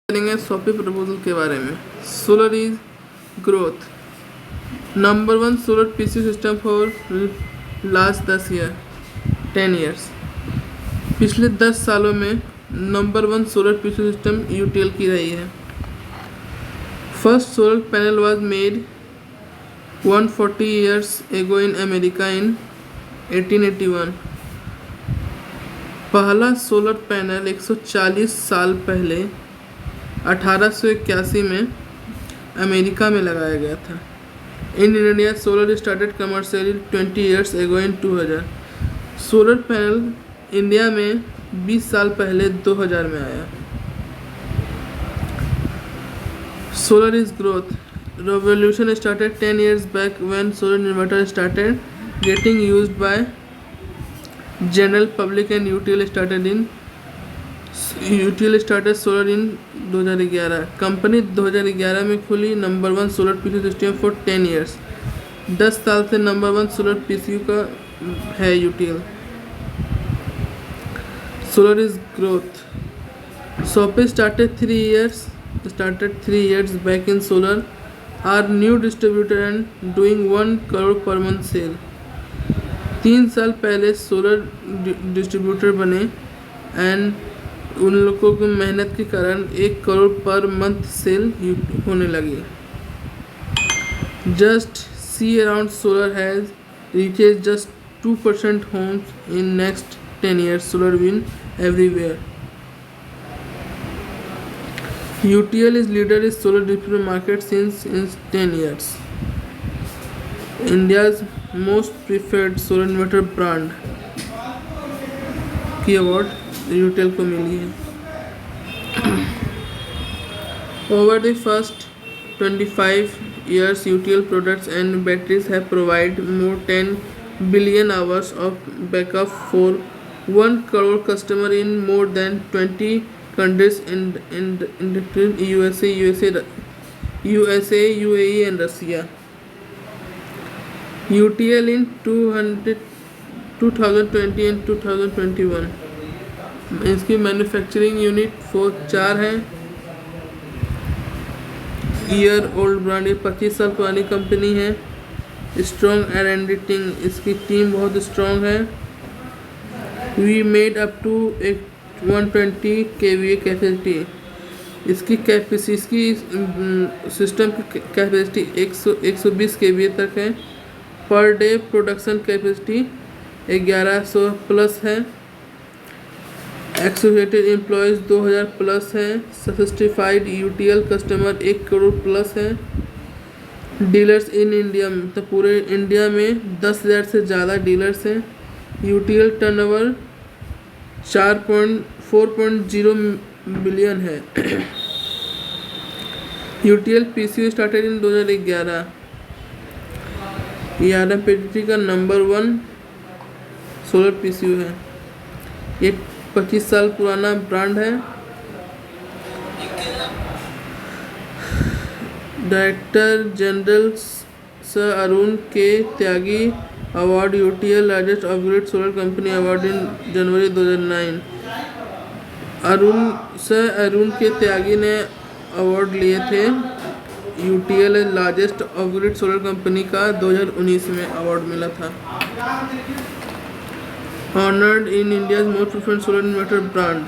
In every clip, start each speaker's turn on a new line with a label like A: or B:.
A: करेंगे shoppe proposal के बारे में। Solar is growth. Number 1 solar PC system for last 10 years. पिछले 10 सालों में number 1 solar PC system UTL की रही है। First solar panel was made 140 years ago in America in 1881। पहला सोलर पैनल 140 साल पहले 1881 में अमेरिका में लगाया गया था। In India solar started commercially 20 years ago in 2000। Solar panel India में 20 साल पहले 2000 में आया। Solar is growth. Revolution started 10 years back when solar inverter started getting used by general public and UTL started solar in 2011। Company 2011 में खुली number 1 solar PC system for 10 years। 10 साल से number 1 solar PC का है UTL. Solar is growth. Sope started 3 years back in solar are new distributor and doing 1 crore per month cell. 3 साल पहले solar distributor बने and उन लोगों की मेहनत के कारण 1 करोड़ पर मंथ सेल होने लगी। Just see around solar has reaches just 2% homes in next 10 years। Solar win everywhere. UTL is leader in solar distribution market since 10 years। India's most preferred solar inverter brand की award UTL को मिली है। Over the first 25 years, UTL products and batteries have provided more 10 billion hours of backup for 1 crore customer in more than 20 countries in USA, UAE and Russia। UTL in 2020 and 2021। इसकी manufacturing unit 4 है। Year old brand, ये 25 साल पुरानी company है। Strong R&D team, इसकी team बहुत strong है। We made up to 120 kVA capacity. इसकी सिस्टम की कैपेसिटी 120 kVA तक है। Per day production capacity 1100 plus है। एसोसिएटेड एम्प्लॉयज़ 2000 प्लस है। Satisfied UTL customer 1 crore plus है। डीलर्स इन इंडिया, तो पूरे इंडिया में 10,000 से ज़्यादा डीलर्स हैं। यूटीएल टर्नओवर 4.0 बिलियन है। UTL PCU started in 2011। ये आरएमपीटी का नंबर 1 सोलर पीसीयू है। ये 25 साल पुराना ब्रांड है। Director general sir Arun K Tyagi award UTL largest upgrade solar company award in January 2009। Arun K Tyagi ने अवार्ड लिए थे UTL largest upgrade solar company का 2019 में अवार्ड मिला था। Honoured in India's most preferred solar inverter brand.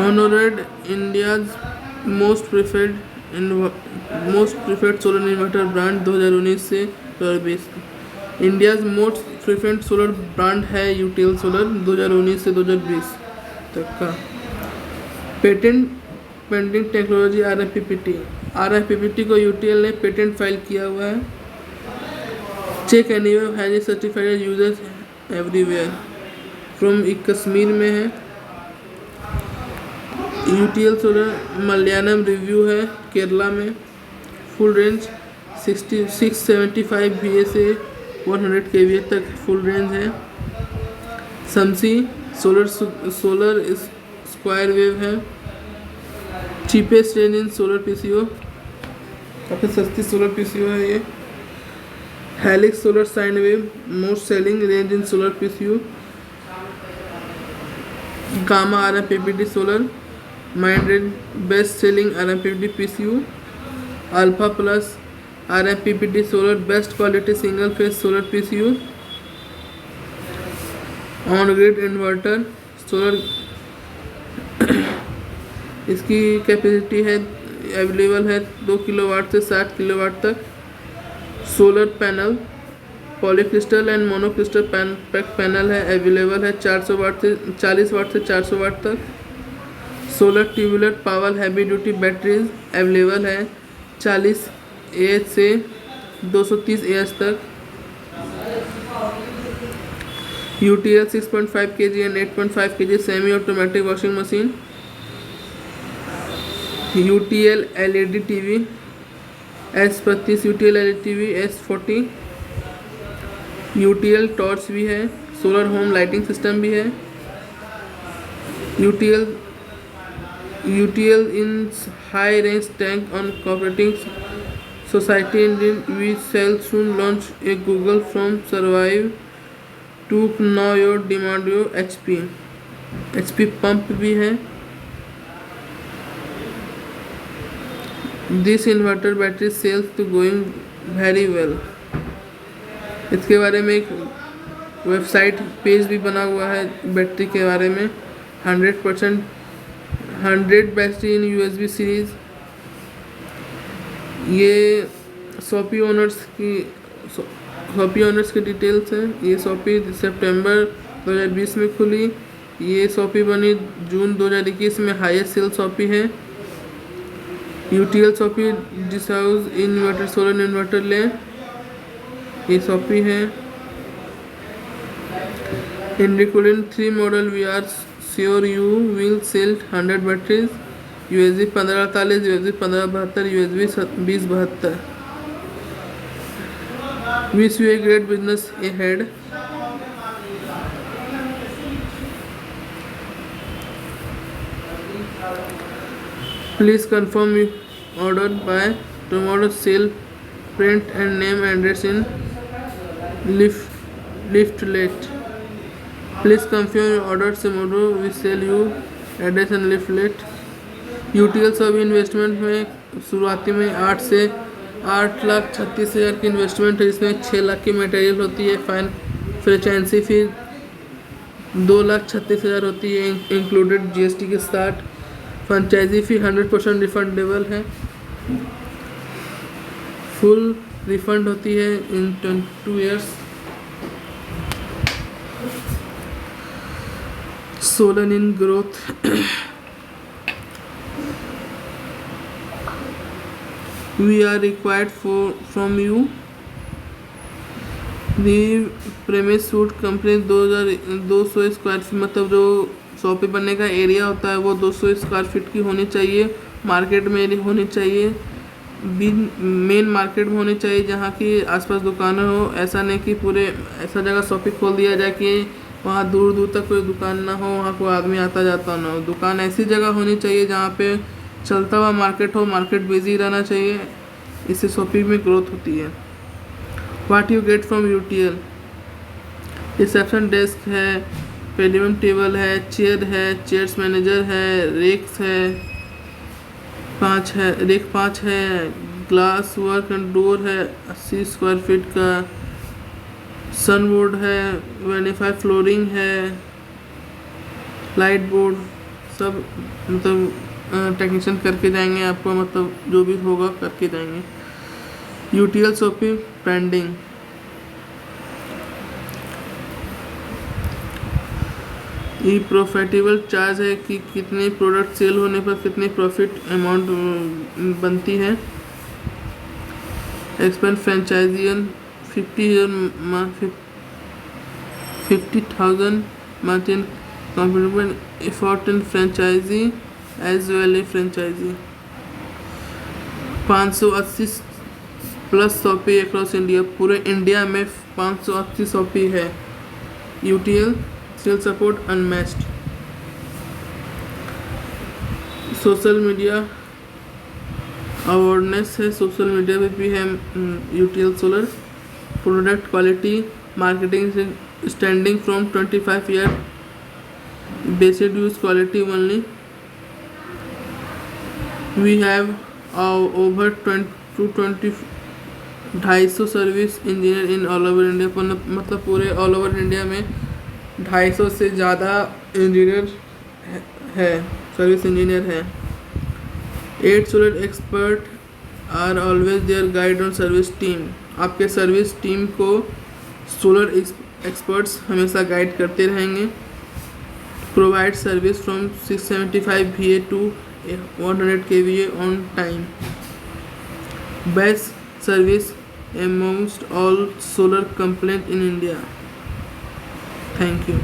A: Honoured India's most preferred solar inverter brand 2019 से 2020। India's most preferred solar brand है UTL solar 2019 से 2020 तक का। पेटेंट पेंडिंग टेक्नोलॉजी आरएफपीपीटी को यूटीएल ने पेटेंट फाइल किया हुआ है। Check anywhere has certified users everywhere from Kashmir में है। यूटीएल सोलर मलयालम रिव्यू है केरला में। फुल रेंज 675 VA से 100 kVA तक फुल रेंज है। समसी सोलर स्क्वायर वेव है। चीपेस्ट रेंज इन सोलर पीसीओ, काफ़ी सस्ती सोलर पीसीओ है ये। Helix solar sine wave most selling range in solar PCO. Gamma RMPPT solar, Mindred best selling RMPPT PCU, Alpha Plus RMPPT solar best quality single phase solar PCU, on grid inverter solar इसकी capacity है available है 2 kilowatt से 60 kilowatt तक। Solar panel polycrystal and monocrystal pack panel है, available है 400 वाट से 40 वाट से 400 वाट तक। Solar tubular power heavy duty batteries available है 40 AH से 230 AH तक। UTL 6.5 kg and 8.5 kg semi automatic washing machine। UTL LED TV S32 UTL LED TV S40। UTL torch भी है, सोलर होम लाइटिंग सिस्टम भी है। UTL in high range tank on cooperating society Indian we sell soon launch a Google from survive to know your demand your HP pump भी है। This inverter battery sales to going very well. इसके बारे में एक website page भी बना हुआ है बैटरी के बारे में। 100% बैटरी इन USB सीरीज। ये शॉपी ओनर्स की डिटेल्स हैं। ये शॉपी सितंबर 2020 में खुली। ये शॉपी बनी जून 2021 में। हाईएस्ट सेल शॉपी है। UTL शॉपी डिसाउज इन्वर्टर सोलर इन्वर्टर लें, ये शॉपी है। इंडिकुलिन 3 model we are sure you will sell 100 batteries. USB 1548, USB 1572, USB 2072। Wish you a great business ahead. Please confirm order by tomorrow. Sale print and name address in leaflet। Please confirm your order tomorrow, we sell you address and leaflet। UTL सभी investment में शुरुआती में 8 से 8,36,000 की investment है, जिसमें 6 लाख की material होती है। फ्रेंचाइजी फी 2,36,000 होती है इंक्लूडेड GST के साथ। फ्रेंचाइजी फी 100% रिफंडेबल है, फुल रिफंड होती है in 22 years. Solar in growth we are required from you the premise suit company 200 square feet, मतलब जो शॉपी बनने का एरिया होता है वो 200 स्क्वायर फीट की होनी चाहिए। मार्केट में होनी चाहिए, मेन मार्केट में होनी चाहिए जहाँ की आसपास दुकानें हो। ऐसा नहीं कि पूरे ऐसा जगह शॉपिंग खोल दिया जाए कि वहाँ दूर दूर तक कोई दुकान ना हो, वहाँ कोई आदमी आता जाता ना हो। दुकान ऐसी जगह होनी चाहिए जहाँ पे चलता हुआ मार्केट हो, मार्केट बिजी रहना चाहिए, इससे शॉपिंग में ग्रोथ होती है। What you get from UTL। Reception desk है, पेडियम टेबल है, चेयर है, चेयर्स मैनेजर है, रेक्स है, रेक 5 है, ग्लास वर्क एंड डोर है 80 स्क्वायर फीट का, सन बोर्ड है, वेनिफाई फ्लोरिंग है, लाइट बोर्ड, सब मतलब टेक्नीशियन करके जाएंगे आपको, मतलब जो भी होगा करके जाएंगे। UTL shopping pending. ये प्रॉफिटेबल चार्ज है कि कितने प्रोडक्ट सेल होने पर कितनी प्रॉफिट अमाउंट बनती है। एक्सपेंड फ्रेंचाइजियन 50,000 मार्टिन compatible effort in franchise as well a franchise. 580 plus shoppe across India, पूरे इंडिया में 580 शॉपी है। UTL sale support unmatched. Social media awareness है, सोशल मीडिया पे भी है UTL सोलर। Product quality marketing standing from 25 year basic use quality only. We have over 20 to 20 250 service engineer in all over India, मतलब पूरे all over India में 250 से ज़्यादा इंजीनियर है, सर्विस इंजीनियर है। 8 solar expert are always there guide on service team. आपके service team को solar experts हमेशा गाइड करते रहेंगे। Provide service from 675 VA to 100 kVA on time. Best service amongst all solar companies in India. Thank you.